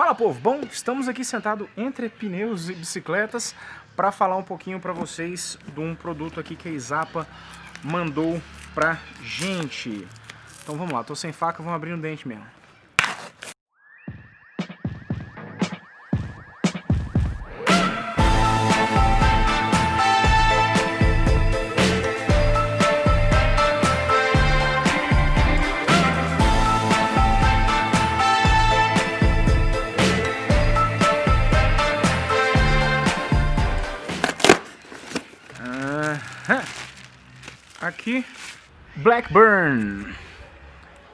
Fala, povo! Bom, estamos aqui sentados entre pneus e bicicletas para falar um pouquinho para vocês de um produto aqui que a Izapa mandou pra gente. Então vamos lá, tô sem faca, vamos abrir um dente mesmo. Aqui, Blackburn.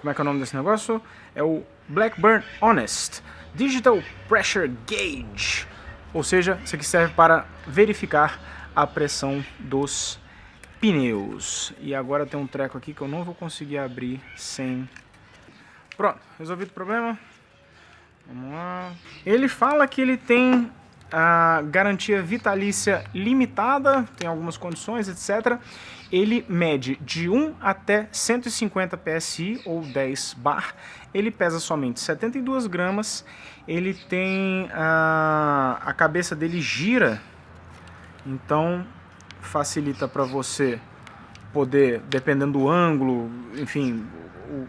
Como é que é o nome desse negócio? É o Blackburn Honest Digital Pressure Gauge. Ou seja, isso aqui serve para verificar a pressão dos pneus. E agora tem um treco aqui que eu não vou conseguir abrir sem... Pronto, resolvido o problema. Vamos lá. Ele fala que ele tem a garantia vitalícia limitada, tem algumas condições, etc. Ele mede de 1 até 150 PSI ou 10 bar. Ele pesa somente 72 gramas. Ele tem a cabeça dele gira, então facilita para você poder, dependendo do ângulo, enfim, o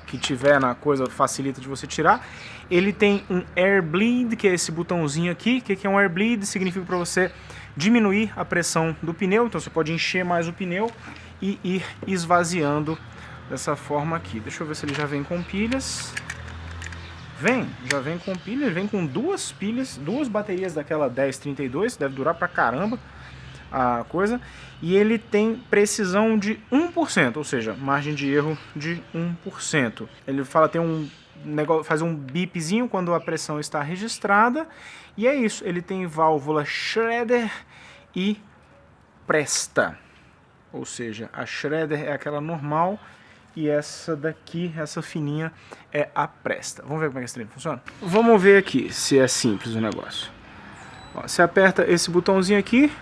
que tiver na coisa, facilita de você tirar. Ele tem um air bleed, que é esse botãozinho aqui. O que é um air bleed? Significa para você diminuir a pressão do pneu. Então você pode encher mais o pneu e ir esvaziando dessa forma aqui. Deixa eu ver se ele já vem com pilhas. Já vem com pilha. Ele vem com duas pilhas, duas baterias daquela 1032, deve durar pra caramba a coisa. E ele tem precisão de 1%, ou seja, margem de erro de 1%. Ele fala tem um negócio, faz um bipzinho quando a pressão está registrada. E é isso, ele tem válvula Schroeder e Presta. Ou seja, a Schroeder é aquela normal e essa daqui, essa fininha, é a Presta. Vamos ver como é que esse trem funciona? Vamos ver aqui se é simples o negócio. Ó, você aperta esse botãozinho aqui,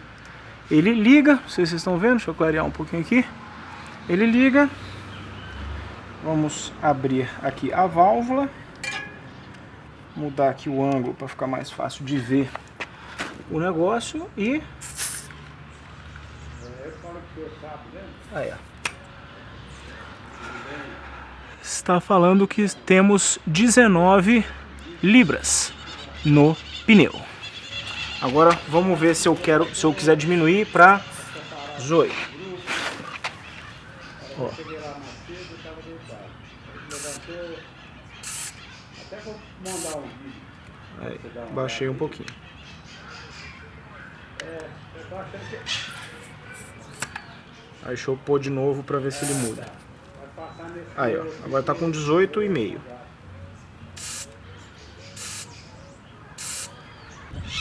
ele liga, não sei se vocês estão vendo, deixa eu clarear um pouquinho aqui. Ele liga. Vamos abrir aqui a válvula, mudar aqui o ângulo para ficar mais fácil de ver o negócio e... Aí, ó. Está falando que temos 19 libras no pneu. Agora vamos ver se eu quiser diminuir para 18. Ó. Aí, baixei um pouquinho. Aí deixa eu pôr de novo para ver se ele muda. Aí, ó, agora tá com 18,5.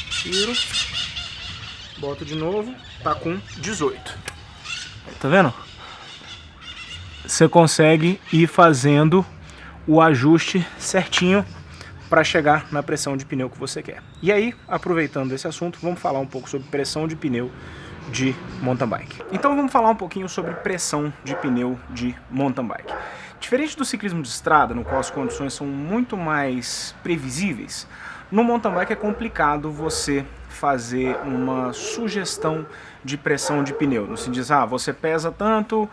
Tiro, boto de novo, tá com 18. Tá vendo? Você consegue ir fazendo o ajuste certinho para chegar na pressão de pneu que você quer. E aí, aproveitando esse assunto, vamos falar um pouco sobre pressão de pneu de mountain bike. Então vamos falar um pouquinho sobre pressão de pneu de mountain bike. Diferente do ciclismo de estrada, no qual as condições são muito mais previsíveis, no mountain bike é complicado você fazer uma sugestão de pressão de pneu. Não se diz, você pesa tanto,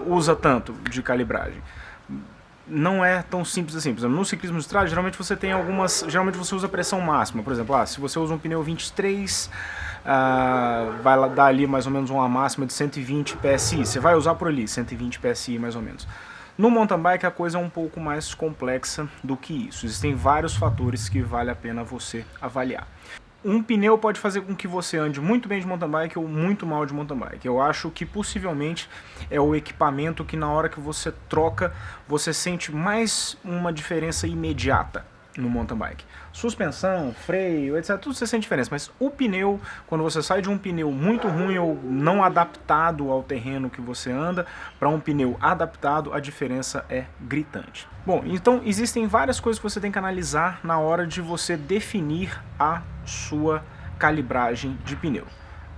usa tanto de calibragem. Não é tão simples assim. Por exemplo, no ciclismo de estrada, geralmente você tem geralmente você usa pressão máxima. Por exemplo, se você usa um pneu 23, vai dar ali mais ou menos uma máxima de 120 PSI. Você vai usar por ali 120 PSI mais ou menos. No mountain bike a coisa é um pouco mais complexa do que isso. Existem vários fatores que vale a pena você avaliar. Um pneu pode fazer com que você ande muito bem de mountain bike ou muito mal de mountain bike. Eu acho que possivelmente é o equipamento que na hora que você troca, você sente mais uma diferença imediata no mountain bike. Suspensão, freio, etc. Tudo você sente diferença, mas o pneu, quando você sai de um pneu muito ruim ou não adaptado ao terreno que você anda, para um pneu adaptado, a diferença é gritante. Bom, então existem várias coisas que você tem que analisar na hora de você definir a sua calibragem de pneu.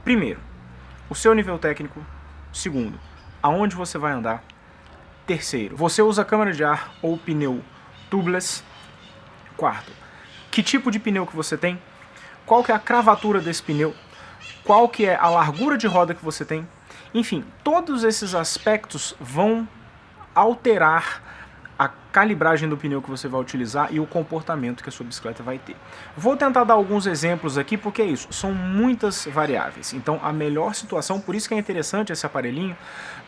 Primeiro, o seu nível técnico. Segundo, aonde você vai andar. Terceiro, você usa câmara de ar ou pneu tubeless. Quarto, que tipo de pneu que você tem, qual que é a cravatura desse pneu, qual que é a largura de roda que você tem. Enfim, todos esses aspectos vão alterar a calibragem do pneu que você vai utilizar e o comportamento que a sua bicicleta vai ter. Vou tentar dar alguns exemplos aqui, porque é isso, são muitas variáveis. Então a melhor situação, por isso que é interessante esse aparelhinho,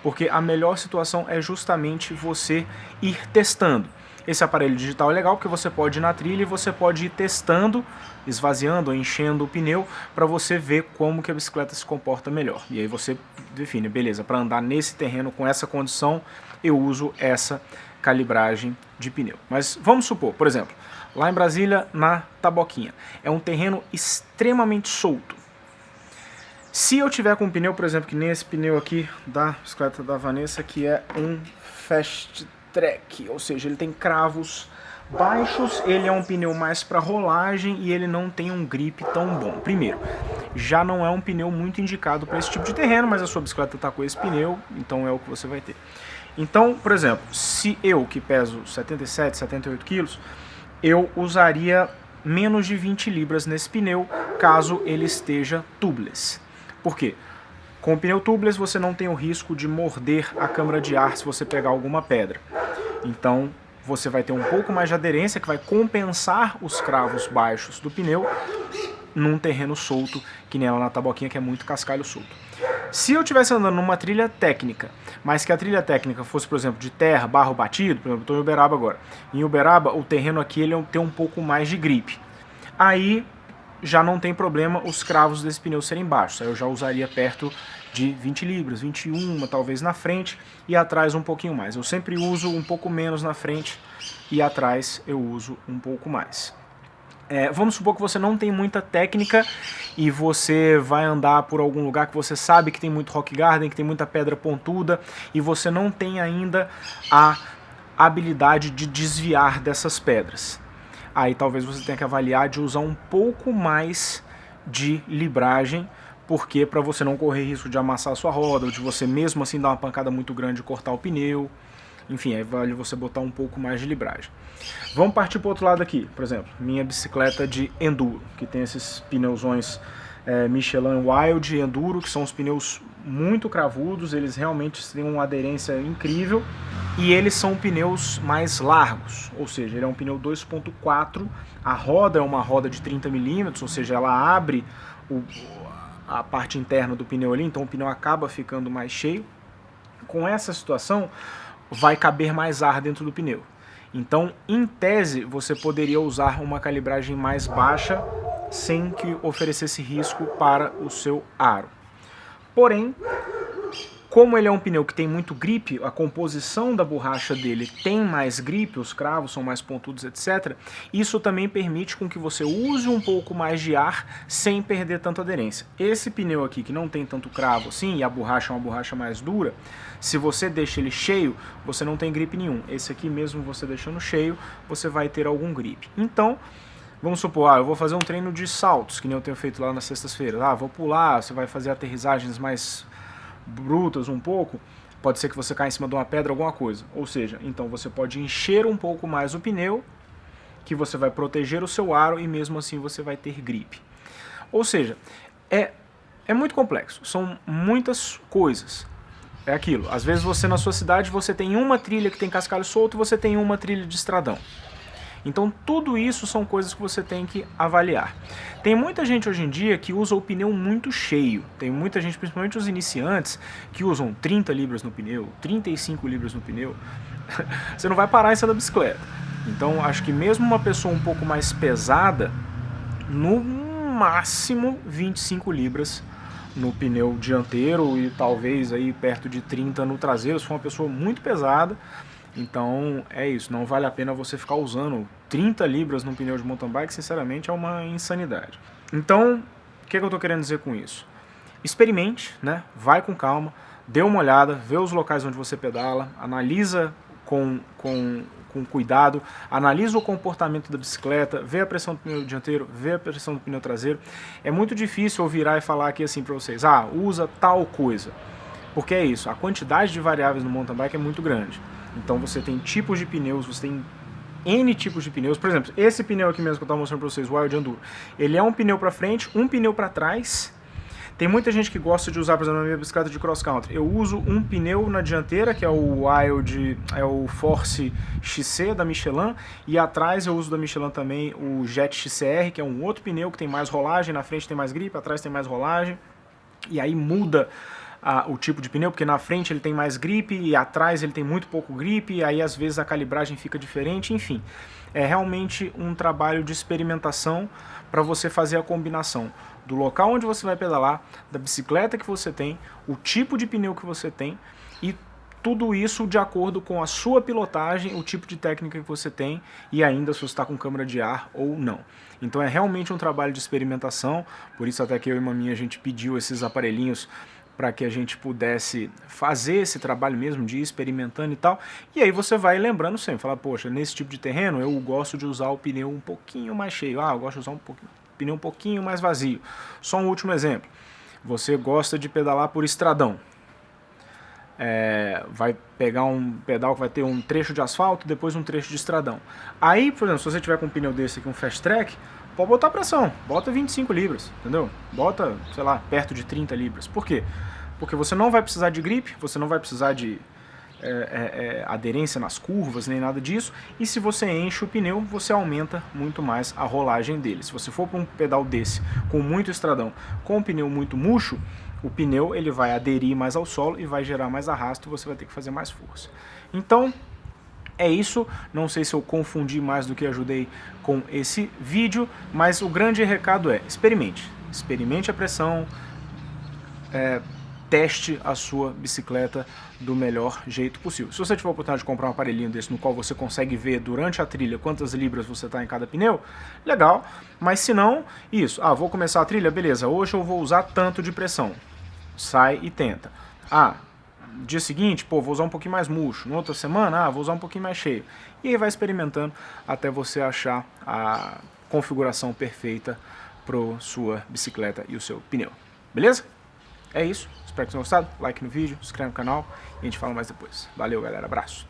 porque a melhor situação é justamente você ir testando. Esse aparelho digital é legal porque você pode ir na trilha e você pode ir testando, esvaziando ou enchendo o pneu para você ver como que a bicicleta se comporta melhor. E aí você define, beleza, para andar nesse terreno com essa condição, eu uso essa calibragem de pneu. Mas vamos supor, por exemplo, lá em Brasília, na Taboquinha, é um terreno extremamente solto. Se eu tiver com um pneu, por exemplo, que nem esse pneu aqui da bicicleta da Vanessa, que é um Fast Track, ou seja, ele tem cravos baixos, ele é um pneu mais para rolagem e ele não tem um grip tão bom. Primeiro, já não é um pneu muito indicado para esse tipo de terreno, mas a sua bicicleta está com esse pneu, então é o que você vai ter. Então, por exemplo, se eu, que peso 77, 78 quilos, eu usaria menos de 20 libras nesse pneu, caso ele esteja tubeless. Por quê? Com o pneu tubeless você não tem o risco de morder a câmara de ar se você pegar alguma pedra. Então você vai ter um pouco mais de aderência que vai compensar os cravos baixos do pneu num terreno solto, que nem lá na Taboquinha, que é muito cascalho solto. Se eu estivesse andando numa trilha técnica, mas que a trilha técnica fosse, por exemplo, de terra, barro batido, por exemplo, eu estou em Uberaba agora. Em Uberaba, o terreno aqui ele tem um pouco mais de gripe. Aí já não tem problema os cravos desse pneu serem baixos. Aí eu já usaria perto de 20 libras, 21 talvez na frente e atrás um pouquinho mais. Eu sempre uso um pouco menos na frente e atrás eu uso um pouco mais. Vamos supor que você não tem muita técnica e você vai andar por algum lugar que você sabe que tem muito rock garden, que tem muita pedra pontuda e você não tem ainda a habilidade de desviar dessas pedras. Aí talvez você tenha que avaliar de usar um pouco mais de libragem, porque para você não correr risco de amassar a sua roda ou de você mesmo assim dar uma pancada muito grande e cortar o pneu. Enfim, aí vale você botar um pouco mais de libragem. Vamos partir para o outro lado aqui, por exemplo, minha bicicleta de enduro, que tem esses pneuzões Michelin Wild Enduro, que são os pneus muito cravudos, eles realmente têm uma aderência incrível e eles são pneus mais largos, ou seja, ele é um pneu 2.4, a roda é uma roda de 30 milímetros, ou seja, ela abre a parte interna do pneu ali, então o pneu acaba ficando mais cheio. Com essa situação, vai caber mais ar dentro do pneu. Então, em tese, você poderia usar uma calibragem mais baixa sem que oferecesse risco para o seu aro. Porém, como ele é um pneu que tem muito grip, a composição da borracha dele tem mais grip, os cravos são mais pontudos, etc. Isso também permite com que você use um pouco mais de ar sem perder tanta aderência. Esse pneu aqui, que não tem tanto cravo assim, e a borracha é uma borracha mais dura, se você deixa ele cheio, você não tem grip nenhum. Esse aqui mesmo, você deixando cheio, você vai ter algum grip. Então, vamos supor, eu vou fazer um treino de saltos, que nem eu tenho feito lá nas sextas-feiras. Vou pular, você vai fazer aterrissagens mais brutas um pouco, pode ser que você caia em cima de uma pedra, alguma coisa. Ou seja, então você pode encher um pouco mais o pneu, que você vai proteger o seu aro e mesmo assim você vai ter gripe. Ou seja, é muito complexo, são muitas coisas. É aquilo, às vezes você na sua cidade você tem uma trilha que tem cascalho solto e você tem uma trilha de estradão. Então tudo isso são coisas que você tem que avaliar. Tem muita gente hoje em dia que usa o pneu muito cheio. Tem muita gente, principalmente os iniciantes, que usam 30 libras no pneu, 35 libras no pneu. Você não vai parar em cima da bicicleta. Então acho que mesmo uma pessoa um pouco mais pesada, no máximo 25 libras no pneu dianteiro e talvez aí perto de 30 no traseiro, se for uma pessoa muito pesada. Então é isso, não vale a pena você ficar usando 30 libras num pneu de mountain bike, sinceramente é uma insanidade. Então, o que eu estou querendo dizer com isso? Experimente, né? Vai com calma, dê uma olhada, vê os locais onde você pedala, analisa com cuidado, analisa o comportamento da bicicleta, vê a pressão do pneu dianteiro, vê a pressão do pneu traseiro. É muito difícil eu virar e falar aqui assim para vocês, usa tal coisa, porque é isso, a quantidade de variáveis no mountain bike é muito grande. Então você tem tipos de pneus, você tem N tipos de pneus. Por exemplo, esse pneu aqui mesmo que eu estava mostrando para vocês, o Wild Enduro, ele é um pneu para frente, um pneu para trás. Tem muita gente que gosta de usar, por exemplo, na minha bicicleta de cross country. Eu uso um pneu na dianteira, que é o Wild, é o Force XC da Michelin, e atrás eu uso da Michelin também o Jet XCR, que é um outro pneu que tem mais rolagem, na frente tem mais gripe, atrás tem mais rolagem. E aí muda o tipo de pneu, porque na frente ele tem mais gripe e atrás ele tem muito pouco gripe, e aí às vezes a calibragem fica diferente, enfim. É realmente um trabalho de experimentação para você fazer a combinação do local onde você vai pedalar, da bicicleta que você tem, o tipo de pneu que você tem e tudo isso de acordo com a sua pilotagem, o tipo de técnica que você tem e ainda se você está com câmara de ar ou não. Então é realmente um trabalho de experimentação, por isso até que eu e maminha a gente pediu esses aparelhinhos para que a gente pudesse fazer esse trabalho mesmo de ir experimentando e tal. E aí você vai lembrando sempre, fala, poxa, nesse tipo de terreno eu gosto de usar o pneu um pouquinho mais cheio, eu gosto de usar pneu um pouquinho mais vazio. Só um último exemplo, você gosta de pedalar por estradão. Vai pegar um pedal que vai ter um trecho de asfalto, depois um trecho de estradão. Aí, por exemplo, se você tiver com um pneu desse aqui, um Fast Track, pode botar pressão, bota 25 libras, entendeu? Bota, sei lá, perto de 30 libras. Por quê? Porque você não vai precisar de gripe, você não vai precisar de aderência nas curvas, nem nada disso. E se você enche o pneu, você aumenta muito mais a rolagem dele. Se você for para um pedal desse, com muito estradão, com um pneu muito murcho, o pneu ele vai aderir mais ao solo e vai gerar mais arrasto e você vai ter que fazer mais força. Então, é isso, não sei se eu confundi mais do que ajudei com esse vídeo, mas o grande recado é, experimente a pressão, teste a sua bicicleta do melhor jeito possível. Se você tiver a oportunidade de comprar um aparelhinho desse no qual você consegue ver durante a trilha quantas libras você está em cada pneu, legal, mas se não, isso, vou começar a trilha, beleza, hoje eu vou usar tanto de pressão, sai e tenta. Dia seguinte, vou usar um pouquinho mais murcho. Na outra semana, vou usar um pouquinho mais cheio. E aí vai experimentando até você achar a configuração perfeita para sua bicicleta e o seu pneu. Beleza? É isso. Espero que tenham gostado. Like no vídeo, se inscreve no canal e a gente fala mais depois. Valeu, galera. Abraço.